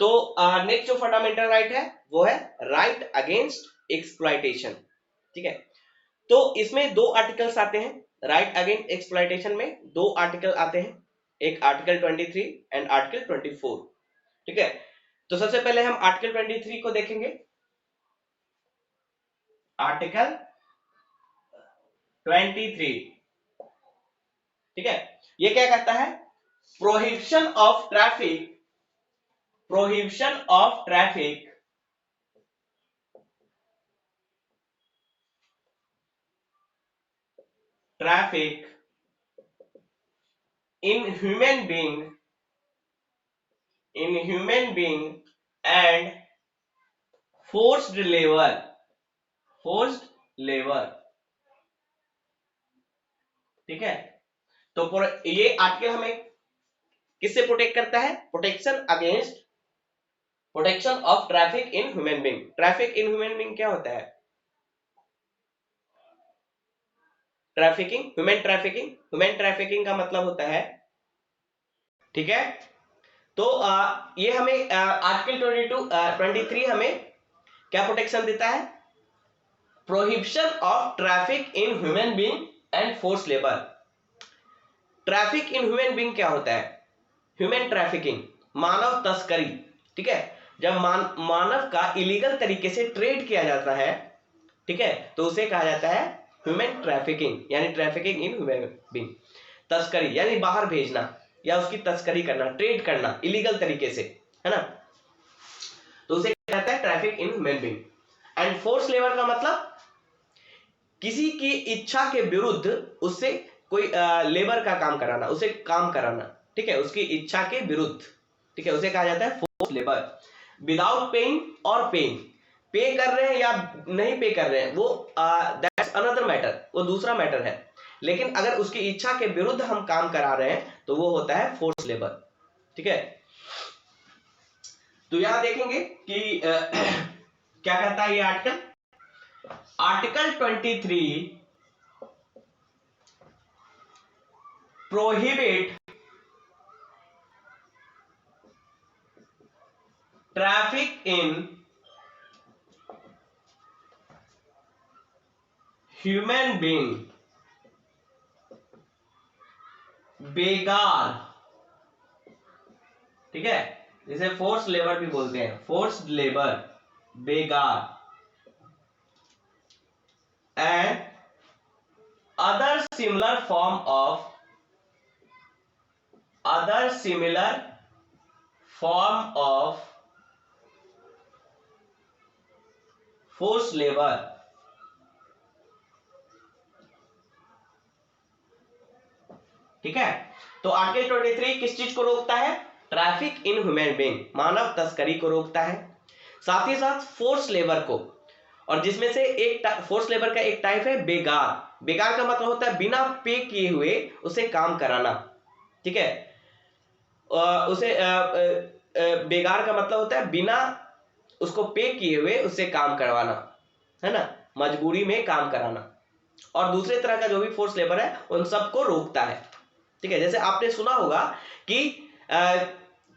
तो नेक्स्ट जो fundamental right है वो है राइट अगेंस्ट एक्सप्लॉइटेशन। ठीक है, तो इसमें दो आर्टिकल्स आते हैं। राइट अगेंस्ट एक्सप्लॉइटेशन में दो आर्टिकल आते हैं, एक आर्टिकल 23 एंड आर्टिकल 24। ठीक है, तो सबसे पहले हम आर्टिकल 23 को देखेंगे। आर्टिकल 23, ठीक है, ये क्या कहता है? Prohibition of traffic, prohibition of traffic traffic in human being and forced labor, forced labor। ठीक है, तो ये आर्टिकल हमें किससे प्रोटेक्ट करता है? Protection against, protection of traffic in human being. Traffic in human being क्या होता है? Trafficking, human trafficking, human trafficking का मतलब होता है, ठीक है, तो ये हमें आर्टिकल 23 हमें क्या प्रोटेक्शन देता है? Prohibition of traffic in human being and force labour. Traffic in human being क्या होता है? ह्यूमन ट्रैफिकिंग, मानव तस्करी। ठीक है, जब मानव का इलीगल तरीके से ट्रेड किया जाता है, ठीक है, तो उसे कहा जाता है ह्यूमन ट्रैफिकिंग, यानी ट्रैफिकिंग इन ह्यूमन बीइंग। तस्करी यानी बाहर भेजना या उसकी तस्करी करना, ट्रेड करना इलीगल तरीके से, है ना, तो उसे कहता है traffic in human being. And force labour का मतलब किसी की इच्छा के विरुद्ध उससे कोई लेबर का काम कराना, उसे काम कराना, ठीक है, उसकी इच्छा के विरुद्ध, ठीक है, उसे कहा जाता है फोर्स लेबर। विदाउट पेइंग और पेइंग, पे कर रहे हैं या नहीं पे कर रहे हैं वो दैट्स अनदर मैटर, वो दूसरा मैटर है, लेकिन अगर उसकी इच्छा के विरुद्ध हम काम करा रहे हैं तो वो होता है फोर्स लेबर। ठीक है, तो यहां देखेंगे कि क्या कहता है ये article? Article 23 prohibit traffic in human being, बेगार, ठीक है, जिसे फोर्स लेबर भी बोलते हैं, फोर्स्ड लेबर, बेगार, and other similar form of, other similar form of force labour. ठीक है, तो आर्टिकल 23 किस चीज को रोकता है? ट्रैफिक इन ह्यूमन बीइंग, मानव तस्करी को रोकता है, साथ ही साथ फोर्स लेबर को। और जिसमें से एक फोर्स लेबर का एक टाइप है बेगार। बेगार का मतलब होता है बिना पे किए हुए उसे काम कराना। ठीक है, उसे बेगार का मतलब होता है बिना उसको पे किए हुए उससे काम करवाना, है ना, मजबूरी में काम कराना। और दूसरे तरह का जो भी फोर्स लेबर है उन सबको रोकता है। ठीक है, जैसे आपने सुना होगा कि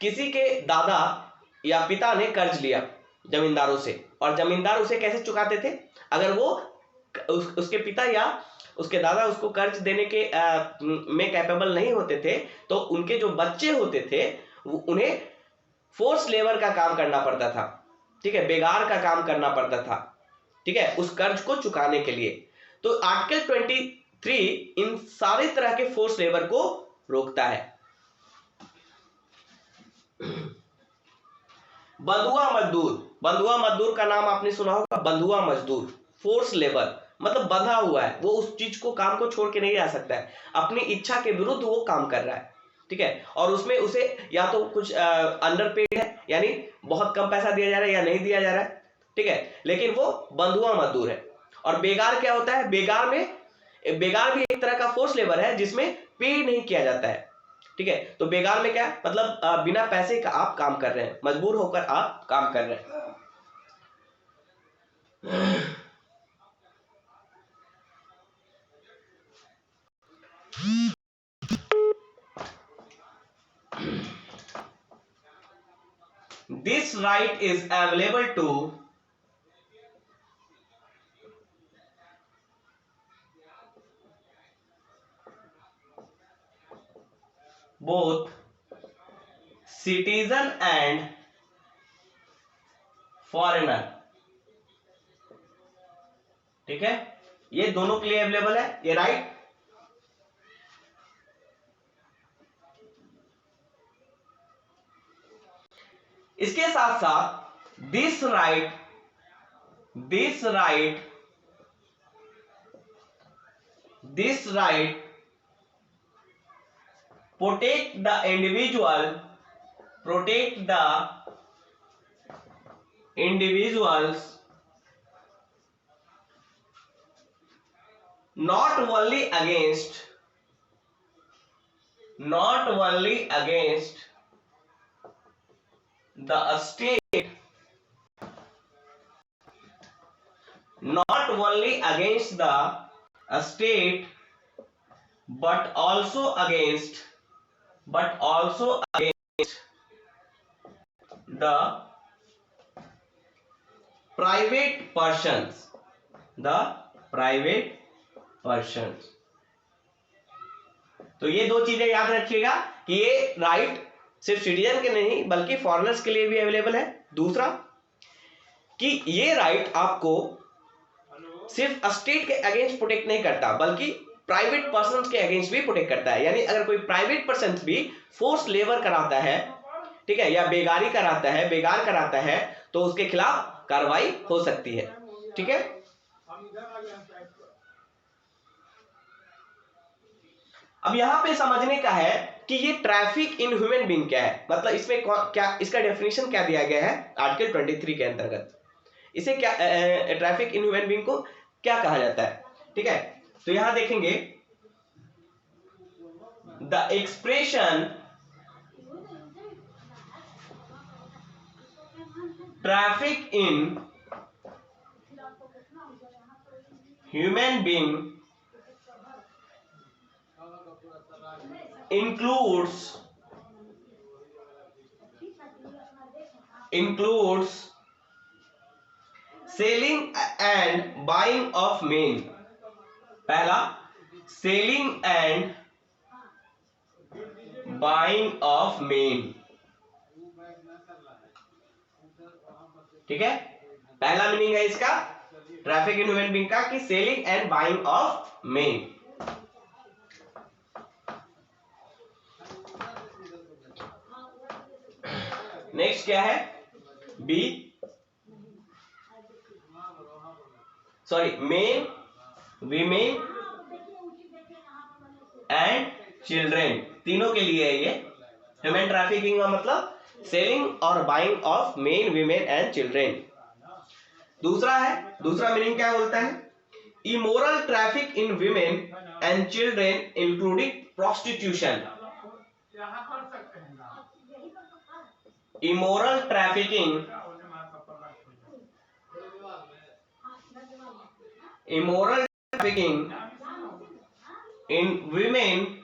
किसी के दादा या पिता ने कर्ज लिया जमींदारों से, और जमींदार उसे कैसे चुकाते थे? अगर वो उसके पिता या उसके दादा उसको कर्ज देने के में कैपेबल नहीं होते थे, तो उनके जो बच्चे होते थे उन्हें फोर्स लेबर का काम करना पड़ता था। ठीक है, बेगार का काम करना पड़ता था, ठीक है, उस कर्ज को चुकाने के लिए। तो आर्टिकल 23 इन सारे तरह के फोर्स लेबर को रोकता है। बंधुआ मजदूर, बंधुआ मजदूर का नाम आपने सुना होगा, बंधुआ मजदूर, फोर्स लेबर, मतलब बंधा हुआ है, वो उस चीज को, काम को छोड़ के नहीं जा सकता है, अपनी इच्छा के विरुद्ध वो काम कर रहा है। ठीक है, और उसमें उसे या तो कुछ अंडरपेड है, यानी बहुत कम पैसा दिया जा रहा है या नहीं दिया जा रहा है, ठीक है, लेकिन वो बंधुआ मजदूर है। और बेगार क्या होता है? बेगार में, बेगार भी एक तरह का फोर्स लेबर है जिसमें पे नहीं किया जाता है। ठीक है, तो बेगार में क्या है? मतलब बिना पैसे का आप काम कर रहे हैं, मजबूर होकर आप काम कर रहे हैं। This right is available to both citizen and foreigner. ठीक है, ये दोनों के लिए अवेलेबल है ये राइट। इसके साथ साथ this right protect the individuals not only against the state, not only against the state, but also against the private persons, तो ये दो चीजें याद रखिएगा कि ये राइट सिर्फ सिटीजन के नहीं बल्कि फॉरेनर्स के लिए भी अवेलेबल है। दूसरा कि ये राइट आपको सिर्फ स्टेट के अगेंस्ट प्रोटेक्ट नहीं करता बल्कि प्राइवेट पर्सन के अगेंस्ट भी प्रोटेक्ट करता है। यानी अगर कोई प्राइवेट पर्सन भी फोर्स लेबर कराता है, ठीक है, या बेगार कराता है तो उसके खिलाफ कार्रवाई हो सकती है। ठीक है, अब यहां पे समझने का है कि ये ट्रैफिक इन ह्यूमन बीइंग क्या है, मतलब इसमें क्या इसका डेफिनेशन क्या दिया गया है आर्टिकल 23 के अंतर्गत। इसे क्या ट्रैफिक इन ह्यूमन बीइंग को क्या कहा जाता है। ठीक है, तो यहां देखेंगे the expression traffic in human being includes selling and buying of men। पहला selling and buying of men। ठीक है, पहला मीनिंग है इसका ट्रैफिक इन ह्यूमन बीइंग का कि selling and buying of men. Next क्या है B, men women and children, तीनों के लिए है ये। ह्यूमन ट्रैफिकिंग का मतलब सेलिंग और buying of main women and children. दूसरा मीनिंग क्या बोलता है, immoral traffic in women and children including prostitution. immoral trafficking in women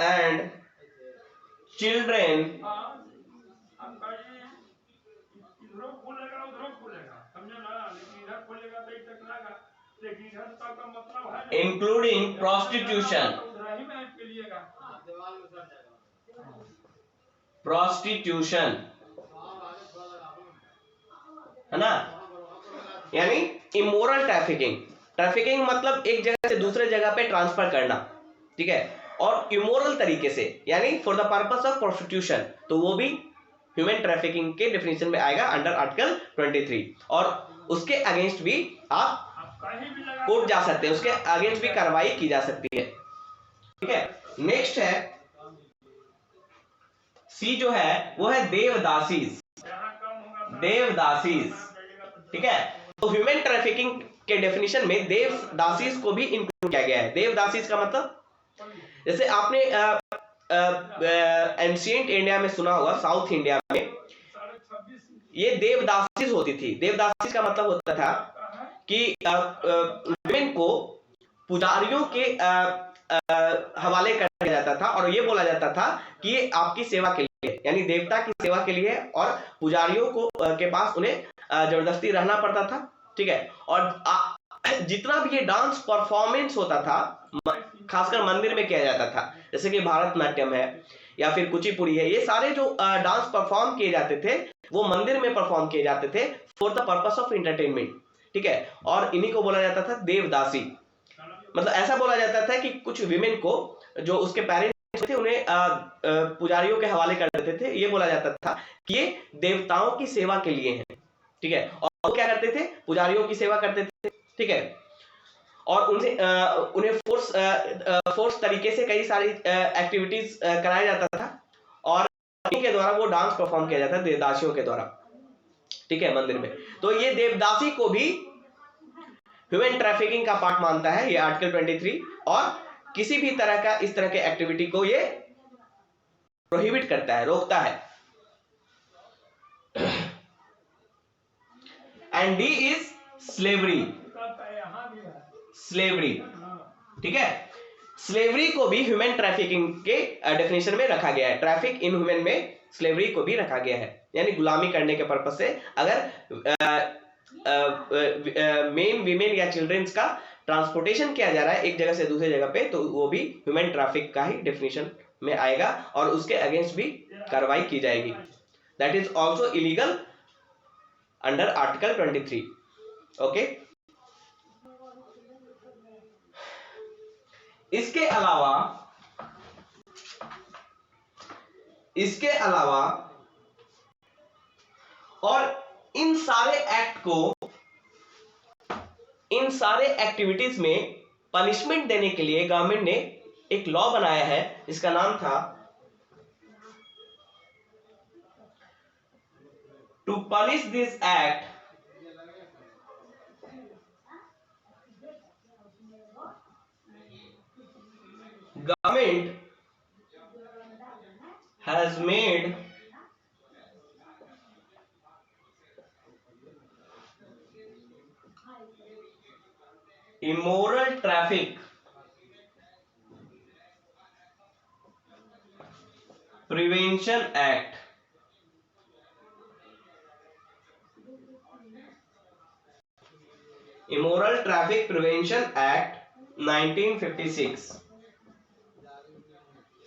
and children including prostitution है ना। यानी इमोरल ट्रैफिकिंग मतलब एक जगह से दूसरे जगह पे ट्रांसफर करना, ठीक है, और इमोरल तरीके से यानी for the purpose of prostitution, तो वो भी ह्यूमन ट्रैफिकिंग के डेफिनेशन में आएगा अंडर आर्टिकल 23। और उसके अगेंस्ट भी आप कोर्ट जा सकते हैं, उसके अगेंस्ट भी कार्रवाई की जा सकती है। ठीक है, नेक्स्ट है सी जो है वो है देवदासीज। ठीक है, तो ह्यूमन ट्रैफिकिंग के डेफिनेशन में देवदासीज को भी इंक्लूड किया गया है। देवदासीज का मतलब जैसे आपने एंशिएंट इंडिया में सुना होगा, साउथ इंडिया में ये देवदासीज होती थी। देवदासीज का मतलब होता था कि वुमेन को पुजारियों के हवाले कर दिया जाता था और ये बोला जाता था कि ये आपकी सेवा के लिए यानी देवता की सेवा के लिए, और पुजारियों को के पास उन्हें जबरदस्ती रहना पड़ता था। ठीक है, और जितना भी ये डांस परफॉर्मेंस होता था खासकर मंदिर में किया जाता था, जैसे कि भारतनाट्यम है या फिर कुचिपुड़ी है, ये सारे जो डांस परफॉर्म किए जाते थे वो मंदिर में परफॉर्म किए जाते थे for the purpose of entertainment. ठीक है, और इन्हीं को बोला जाता था देवदासी। मतलब ऐसा बोला जाता था कि कुछ विमेन को जो उसके पेरेंट्स थे उन्हें पुजारियों के हवाले कर देते थे, ये बोला जाता था कि ये देवताओं की सेवा के लिए हैं। ठीक है, और वो क्या करते थे, पुजारियों की सेवा करते थे। ठीक है, और उनसे उन्हें फोर्स तरीके से कई सारी एक्टिविटीज कराया जाता था, और के द्वारा वो डांस परफॉर्म किया जाता था देवदासियों के द्वारा। ठीक है, मंदिर में। तो ये देवदासी को भी ह्यूमन ट्रैफिकिंग का पार्ट मानता है ये आर्टिकल 23, और किसी भी तरह का इस तरह के एक्टिविटी को ये प्रोहिबिट करता है, रोकता है। And D is slavery. Slavery, ठीक है, स्लेवरी को भी ह्यूमन ट्रैफिकिंग के डेफिनेशन में रखा गया है। ट्रैफिक इन ह्यूमन में स्लेवरी को भी रखा गया है, यानी गुलामी करने के पर्पस से अगर मेन वीमेन या चिल्ड्रंस का ट्रांसपोर्टेशन किया जा रहा है एक जगह से दूसरी जगह पे, तो वो भी ह्यूमन ट्रैफिक का ही डेफिनेशन में आएगा और उसके अगेंस्ट भी कार्रवाई की जाएगी। That is also illegal under article 23। Okay, इसके अलावा और इन सारे एक्टिविटीज में पनिशमेंट देने के लिए गवर्नमेंट ने एक लॉ बनाया है, इसका नाम था to punish this act government has made immoral traffic prevention act immoral traffic prevention act 1956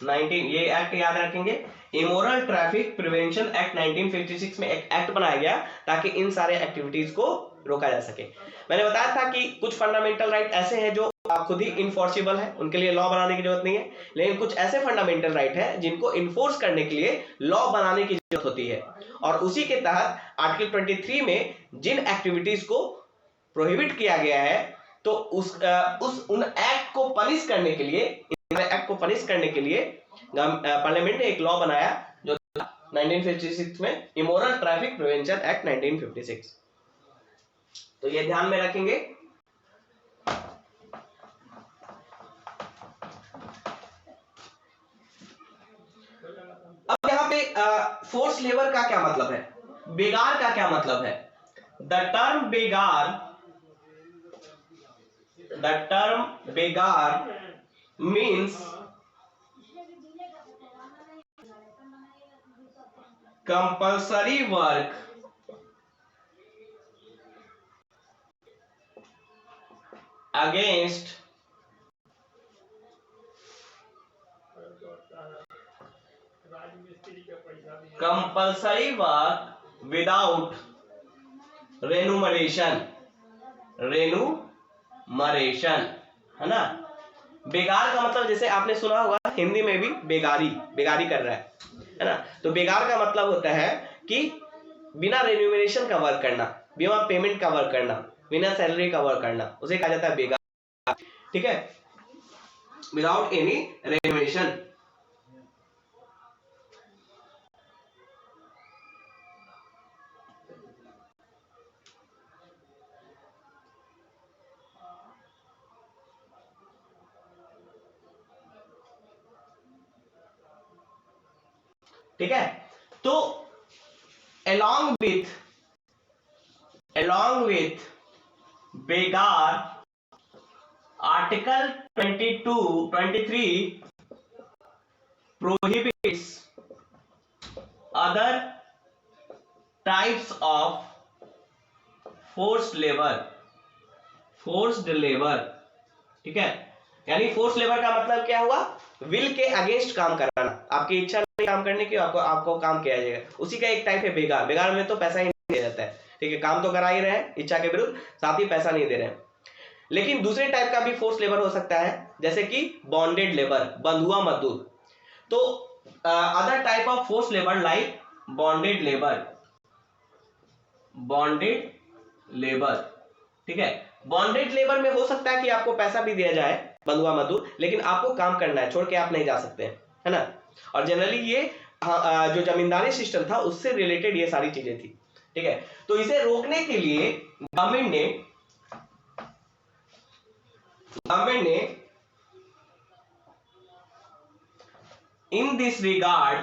ये एक्ट याद रखेंगे। इमोरल ट्रैफिक प्रिवेंशन एक्ट 1956 में एक एक्ट बनाया गया ताकि इन सारे एक्टिविटीज को रोका जा सके। मैंने बताया था कि कुछ फंडामेंटल राइट ऐसे हैं जो खुद ही इनफोर्सिबल है, उनके लिए लॉ बनाने की जरूरत नहीं है, लेकिन कुछ ऐसे फंडामेंटल राइट है जिनको इन्फोर्स करने के लिए लॉ बनाने की जरूरत होती है। और उसी के तहत आर्टिकल 23 में जिन एक्टिविटीज को प्रोहिबिट किया गया है, तो उन एक्ट को पनिश करने के लिए पार्लियामेंट ने एक लॉ बनाया जो 1956 में इमोरल ट्रैफिक प्रिवेंशन एक्ट 1956। तो ये ध्यान में रखेंगे। अब यहाँ पे फोर्स लेबर का क्या मतलब है, बेगार का क्या मतलब है? द टर्म बेगार means compulsory work against compulsory work without remuneration, है ना। बेगार का मतलब जैसे आपने सुना होगा हिंदी में भी बेगारी कर रहा है ना। तो बेगार का मतलब होता है कि बिना रेन्यूमरेशन का वर्क करना, बिना पेमेंट का वर्क करना, बिना सैलरी का वर्क करना, उसे कहा जाता है बेगार। ठीक है, विदाउट एनी रेन्यूमरेशन। ठीक है, तो along with बेगार article 23 prohibits other types of forced labour, ठीक है। यानी फोर्स लेबर का मतलब क्या हुआ, विल के अगेंस्ट काम कराना, आपकी इच्छा नहीं काम करने की, आपको काम किया जाएगा। उसी का एक टाइप है बेगार। बेगार में तो पैसा ही नहीं दिया जाता है, ठीक है, काम तो करा ही रहे हैं इच्छा के विरुद्ध, साथ ही पैसा नहीं दे रहे हैं। लेकिन दूसरे टाइप का भी फोर्स लेबर हो सकता है, जैसे कि बॉन्डेड लेबर, बंधुआ मजदूर। तो other type of force labour like bonded labour, ठीक है। बॉन्डेड लेबर में हो सकता है कि आपको पैसा भी दिया जाए, बंधुआ मजदूर, लेकिन आपको काम करना है, छोड़ के आप नहीं जा सकते हैं, है ना। और जनरली ये जो जमींदारी सिस्टम था उससे रिलेटेड ये सारी चीजें थी, ठीक है। तो इसे रोकने के लिए गवर्नमेंट ने in this regard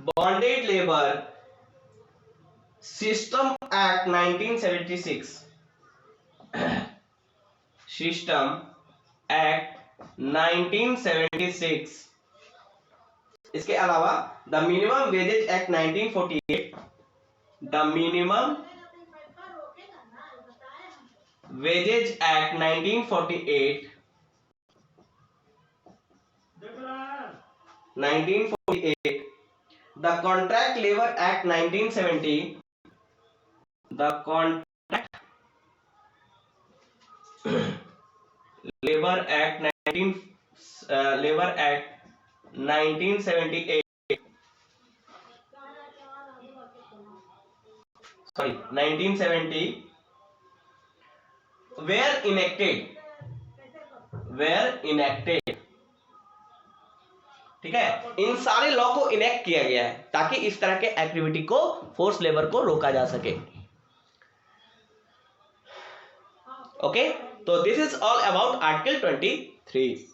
bonded labour system act 1976, system act 1976, इसके अलावा the minimum wages act 1948, the minimum wages act 1948, 1948, the contract labor act 1970, the contract labor act 1978, sorry 1970, were enacted, ठीक है। इन सारे लॉ को इनेक्ट किया गया है ताकि इस तरह के एक्टिविटी को, फोर्स लेबर को रोका जा सके। ओके, तो this is all about article 23।